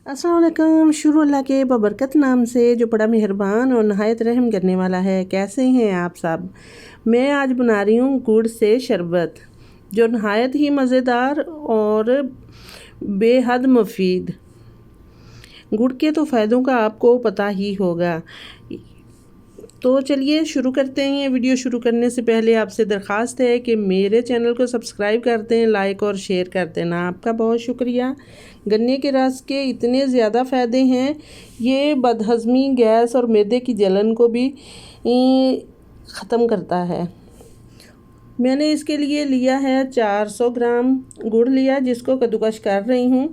अस्सलाम वालेकुम। शुरू अल्लाह के बबरकत नाम से जो बड़ा मेहरबान और नहायत रहम करने वाला है। कैसे हैं आप सब? मैं आज बना रही हूँ गुड़ से शरबत, जो नहायत ही मज़ेदार और बेहद मुफीद। गुड़ के तो फ़ायदों का आपको पता ही होगा। तो चलिए शुरू करते हैं। वीडियो शुरू करने से पहले आपसे दरख्वास्त है कि मेरे चैनल को सब्सक्राइब कर दें, लाइक और शेयर कर देना। आपका बहुत शुक्रिया। गन्ने के रस के इतने ज़्यादा फ़ायदे हैं, ये बदहज़मी, गैस और मैदे की जलन को भी ख़त्म करता है। मैंने इसके लिए लिया है 400 ग्राम गुड़ लिया, जिसको कद्दूकश कर रही हूँ।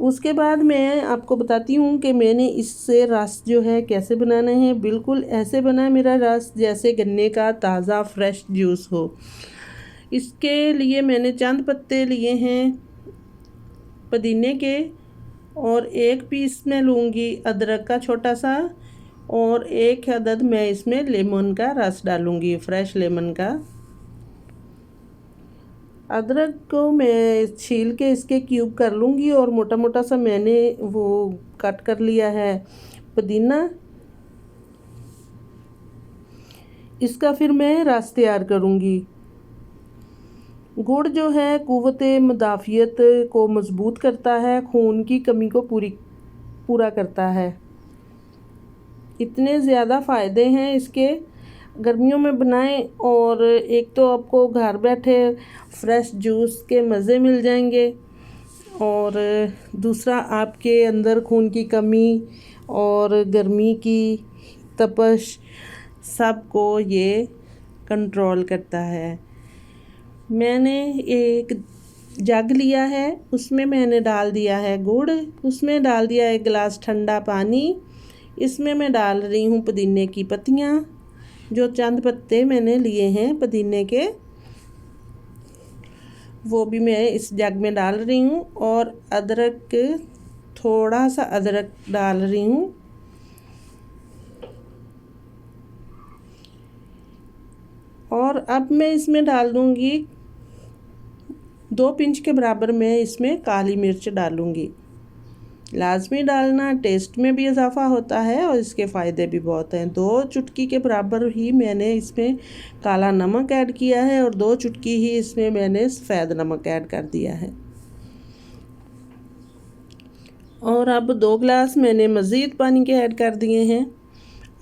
उसके बाद मैं आपको बताती हूँ कि मैंने इससे रस जो है कैसे बनाना है। बिल्कुल ऐसे बना मेरा रस जैसे गन्ने का ताज़ा फ्रेश जूस हो। इसके लिए मैंने चंद पत्ते लिए हैं पुदीने के, और एक पीस मैं लूँगी अदरक का छोटा सा, और एक अदद मैं इसमें लेमन का रस डालूँगी, फ्रेश लेमन का। अदरक को मैं छील के इसके क्यूब कर लूँगी, और मोटा मोटा सा मैंने वो कट कर लिया है पुदीना। इसका फिर मैं रस तैयार करूँगी। गुड़ जो है क़ुव्वत मुदाफ़ियत को मज़बूत करता है, खून की कमी को पूरा करता है। इतने ज़्यादा फ़ायदे हैं इसके। गर्मियों में बनाएं, और एक तो आपको घर बैठे फ्रेश जूस के मज़े मिल जाएंगे, और दूसरा आपके अंदर खून की कमी और गर्मी की तपश सब को ये कंट्रोल करता है। मैंने एक जग लिया है, उसमें मैंने डाल दिया है गुड़, उसमें डाल दिया 1 गिलास ठंडा पानी। इसमें मैं डाल रही हूँ पुदीने की पत्तियाँ, जो चंद पत्ते मैंने लिए हैं पुदीने के, वो भी मैं इस जग में डाल रही हूँ। और अदरक, थोड़ा सा अदरक डाल रही हूँ। और अब मैं इसमें डाल दूँगी 2 पिंच के बराबर मैं इसमें काली मिर्च डालूँगी। लाजमी डालना, टेस्ट में भी इजाफ़ा होता है और इसके फ़ायदे भी बहुत हैं। 2 चुटकी के बराबर ही मैंने इसमें काला नमक ऐड किया है, और 2 चुटकी ही इसमें मैंने सफ़ेद नमक ऐड कर दिया है। और अब 2 गिलास मैंने मज़ीद पानी के ऐड कर दिए हैं।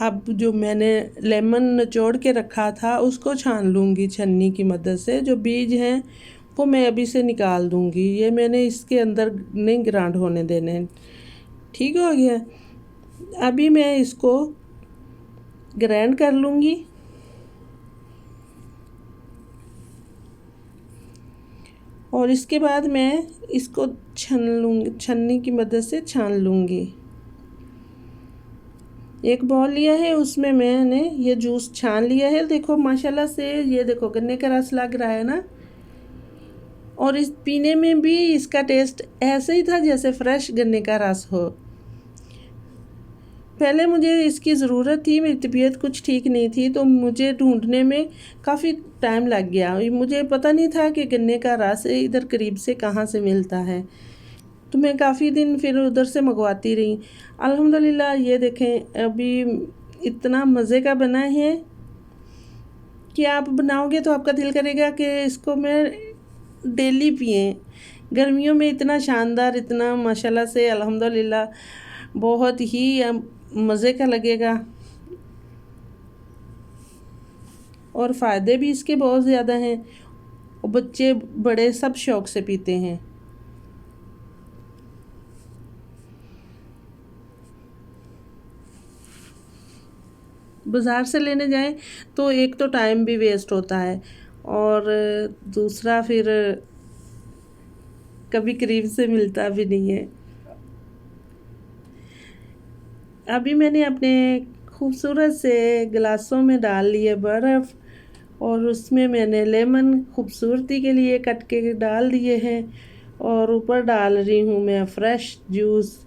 अब जो मैंने लेमन निचोड़ के रखा था उसको छान लूँगी छन्नी की मदद से। जो बीज हैं वो मैं अभी से निकाल दूँगी। ये मैंने इसके अंदर नहीं ग्राइंड होने देने हैं। ठीक हो गया। अभी मैं इसको ग्राइंड कर लूँगी, और इसके बाद मैं इसको छन्नी की मदद से छान लूँगी। एक बाउल लिया है, उसमें मैंने ये जूस छान लिया है। देखो माशाल्लाह से, ये देखो गन्ने का रस लग रहा है ना। और इस पीने में भी इसका टेस्ट ऐसे ही था जैसे फ्रेश गन्ने का रस हो। पहले मुझे इसकी ज़रूरत थी, मेरी तबीयत कुछ ठीक नहीं थी, तो मुझे ढूंढने में काफ़ी टाइम लग गया। मुझे पता नहीं था कि गन्ने का रस इधर करीब से कहाँ से मिलता है, तो मैं काफ़ी दिन फिर उधर से मंगवाती रही। अल्हम्दुलिल्लाह ये देखें अभी इतना मज़े का बना है कि आप बनाओगे तो आपका दिल करेगा कि इसको मैं डेली पिएं। गर्मियों में इतना शानदार, इतना माशाल्लाह से अल्हम्दुलिल्लाह बहुत ही मज़े का लगेगा, और फ़ायदे भी इसके बहुत ज़्यादा हैं, और बच्चे बड़े सब शौक़ से पीते हैं। बाज़ार से लेने जाएं तो एक तो टाइम भी वेस्ट होता है, और दूसरा फिर कभी करीब से मिलता भी नहीं है। अभी मैंने अपने खूबसूरत से गिलासों में डाल लिए बर्फ़, और उसमें मैंने लेमन खूबसूरती के लिए कट के डाल दिए हैं, और ऊपर डाल रही हूँ मैं फ्रेश जूस।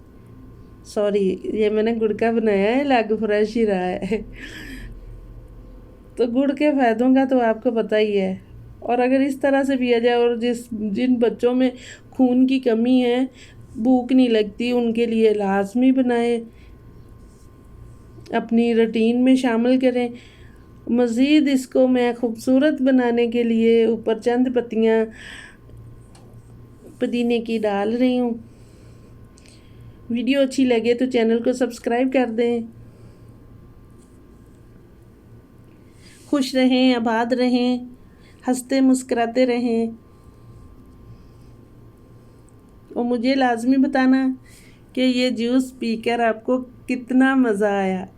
सॉरी, ये मैंने गुड़ का बनाया है, लग फ्रेश ही रहा है। तो गुड़ के फ़ायदों का तो आपको पता ही है, और अगर इस तरह से पिया जाए, और जिन बच्चों में खून की कमी है, भूख नहीं लगती, उनके लिए लाजमी बनाएं, अपनी रूटीन में शामिल करें। मज़ीद इसको मैं ख़ूबसूरत बनाने के लिए ऊपर चंद पत्तियाँ पुदीने की डाल रही हूँ। वीडियो अच्छी लगे तो चैनल को सब्सक्राइब कर दें। खुश रहें, आबाद रहें, हंसते मुस्कुराते रहें, और मुझे लाजमी बताना कि ये जूस पीकर आपको कितना मज़ा आया।